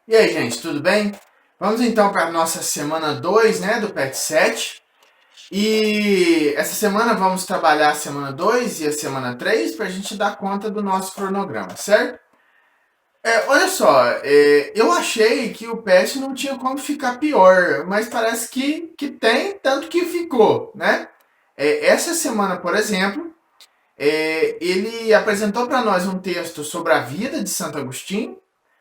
E aí, gente, tudo bem? Vamos então para a nossa semana 2, né, do PET 7. E essa semana vamos trabalhar a semana 2 e a semana 3 para a gente dar conta do nosso cronograma, certo? Olha só, eu achei que o PET não tinha como ficar pior, mas parece que tem, tanto que ficou, né? Essa semana, por exemplo, ele apresentou para nós um texto sobre a vida de Santo Agostinho,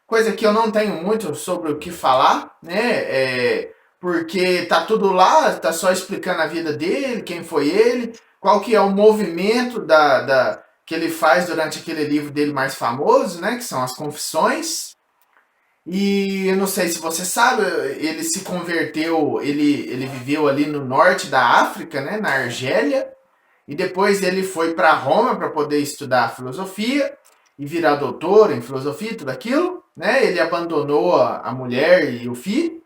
coisa que eu não tenho muito sobre o que falar, né? Porque tá tudo lá, tá só explicando a vida dele, quem foi ele, qual que é o movimento que ele faz durante aquele livro dele mais famoso, né? Que são as Confissões. E eu não sei se você sabe, ele se converteu, ele viveu ali no norte da África, né? Na Argélia. E depois ele foi para Roma para poder estudar filosofia e virar doutor em filosofia e tudo aquilo, né? Ele abandonou a mulher e o filho.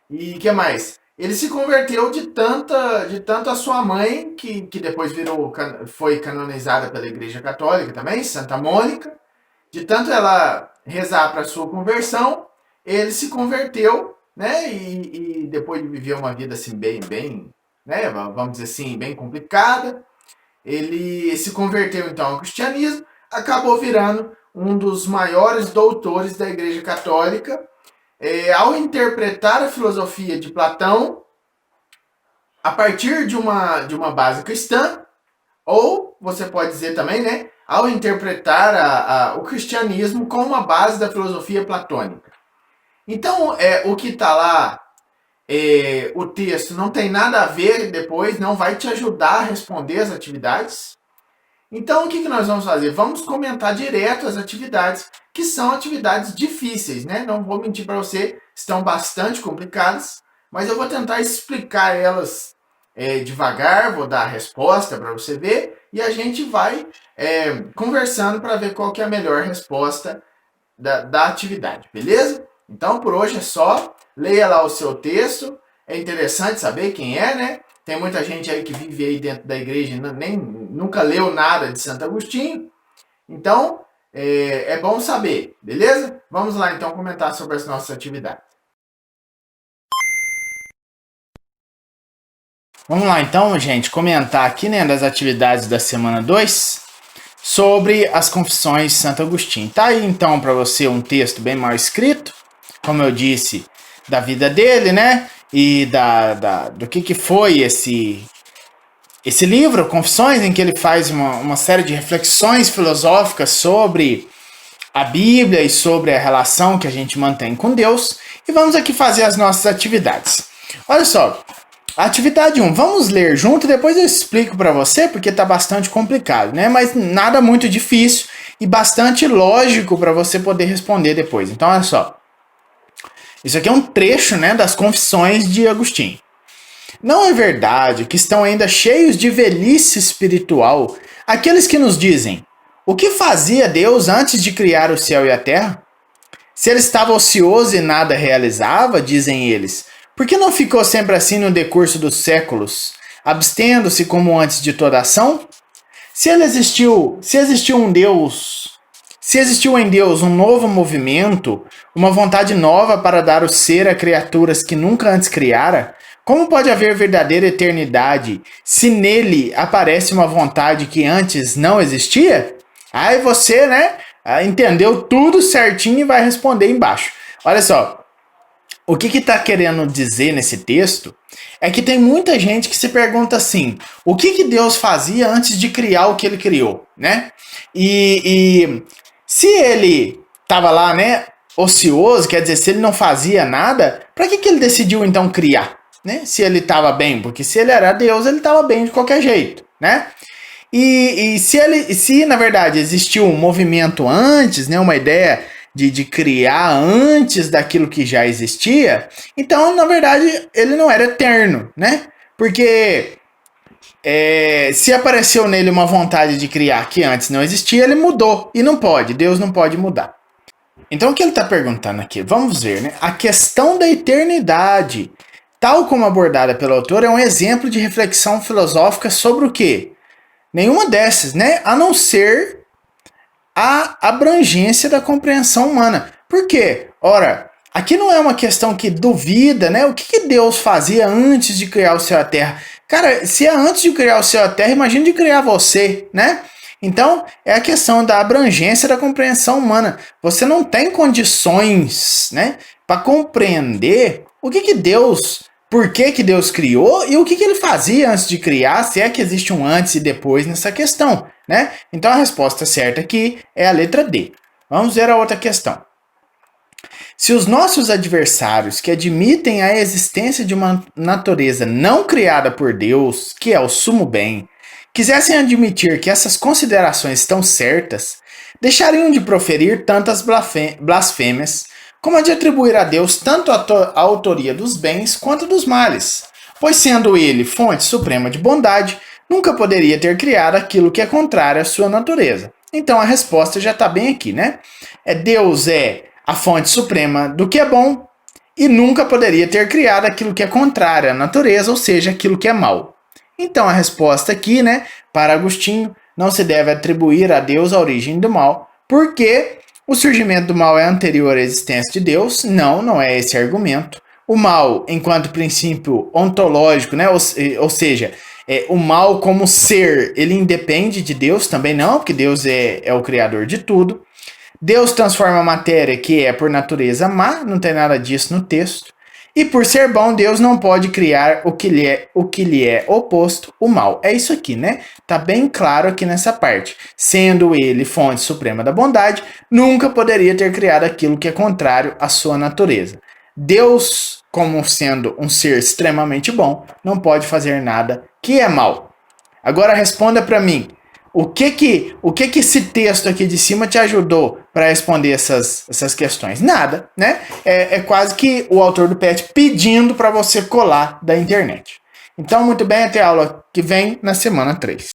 E o que mais? Ele se converteu de tanto a sua mãe, que depois foi canonizada pela Igreja Católica também, Santa Mônica, de tanto ela rezar para sua conversão, ele se converteu, né? E depois de viver uma vida assim bem, né? Vamos dizer assim, bem complicada, ele se converteu então ao cristianismo, acabou virando um dos maiores doutores da Igreja Católica, ao interpretar a filosofia de Platão a partir de uma base cristã, ou você pode dizer também, né, ao interpretar o cristianismo com uma base da filosofia platônica. Então, o que está lá, o texto não tem nada a ver depois, não vai te ajudar a responder as atividades. Então, o que nós vamos fazer? Vamos comentar direto as atividades, que são atividades difíceis, né? Não vou mentir para você, estão bastante complicadas, mas eu vou tentar explicar elas devagar, vou dar a resposta para você ver, e a gente vai conversando para ver qual que é a melhor resposta da atividade, beleza? Então, por hoje é só. Leia lá o seu texto. É interessante saber quem é, né? Tem muita gente aí que vive aí dentro da igreja e nunca leu nada de Santo Agostinho. Então, é bom saber, beleza? Vamos lá então comentar sobre as nossas atividades. Vamos lá então, gente, comentar aqui, né, das atividades da semana 2 sobre as Confissões de Santo Agostinho. Tá aí então para você um texto bem mal escrito, como eu disse, da vida dele, né? E do que foi esse livro, Confissões, em que ele faz uma série de reflexões filosóficas sobre a Bíblia e sobre a relação que a gente mantém com Deus. E vamos aqui fazer as nossas atividades. Olha só, atividade 1, vamos ler junto e depois eu explico para você, porque está bastante complicado, né? Mas nada muito difícil e bastante lógico para você poder responder depois. Então, olha só. Isso aqui é um trecho, né, das Confissões de Agostinho. Não é verdade que estão ainda cheios de velhice espiritual aqueles que nos dizem: o que fazia Deus antes de criar o céu e a terra? Se ele estava ocioso e nada realizava, dizem eles, por que não ficou sempre assim no decurso dos séculos, abstendo-se como antes de toda ação? Se existiu um Deus, se existiu em Deus um novo movimento, uma vontade nova para dar o ser a criaturas que nunca antes criara, como pode haver verdadeira eternidade se nele aparece uma vontade que antes não existia? Aí você, né, entendeu tudo certinho e vai responder embaixo. Olha só, o que está querendo dizer nesse texto é que tem muita gente que se pergunta assim: o que Deus fazia antes de criar o que ele criou, né? E se ele estava lá, né, ocioso, quer dizer, se ele não fazia nada, para que ele decidiu então criar, né? Se ele estava bem, porque se ele era Deus, ele estava bem de qualquer jeito, né? E se na verdade existiu um movimento antes, né, uma ideia de criar antes daquilo que já existia, então na verdade ele não era eterno, né? Porque se apareceu nele uma vontade de criar que antes não existia, ele mudou. E não pode, Deus não pode mudar. Então o que ele está perguntando aqui? Vamos ver, né? A questão da eternidade, tal como abordada pelo autor, é um exemplo de reflexão filosófica sobre o quê? Nenhuma dessas, né? A não ser a abrangência da compreensão humana. Por quê? Ora, aqui não é uma questão que duvida, né? O que Deus fazia antes de criar o céu e a terra? Cara, se é antes de criar o céu e a terra, imagina de criar você, né? Então, é a questão da abrangência da compreensão humana. Você não tem condições, né, para compreender o que Deus, por que Deus criou e o que ele fazia antes de criar, se é que existe um antes e depois nessa questão, né? Então, a resposta certa aqui é a letra D. Vamos ver a outra questão. Se os nossos adversários, que admitem a existência de uma natureza não criada por Deus, que é o sumo bem, quisessem admitir que essas considerações estão certas, deixariam de proferir tantas blasfêmias, como a de atribuir a Deus tanto a autoria dos bens quanto dos males, pois sendo ele fonte suprema de bondade, nunca poderia ter criado aquilo que é contrário à sua natureza. Então a resposta já está bem aqui, né? Deus é a fonte suprema do que é bom e nunca poderia ter criado aquilo que é contrário à natureza, ou seja, aquilo que é mal. Então a resposta aqui, né, para Agostinho, não se deve atribuir a Deus a origem do mal, porque o surgimento do mal é anterior à existência de Deus. Não é esse argumento. O mal, enquanto princípio ontológico, né, ou seja, o mal como ser, ele independe de Deus também não, porque Deus é o criador de tudo. Deus transforma a matéria, que é por natureza má, não tem nada disso no texto. E por ser bom, Deus não pode criar o que lhe é oposto, o mal. É isso aqui, né? Tá bem claro aqui nessa parte. Sendo ele fonte suprema da bondade, nunca poderia ter criado aquilo que é contrário à sua natureza. Deus, como sendo um ser extremamente bom, não pode fazer nada que é mal. Agora responda para mim. O que esse texto aqui de cima te ajudou para responder essas questões? Nada, né? É quase que o autor do PET pedindo para você colar da internet. Então, muito bem, até a aula que vem na semana 3.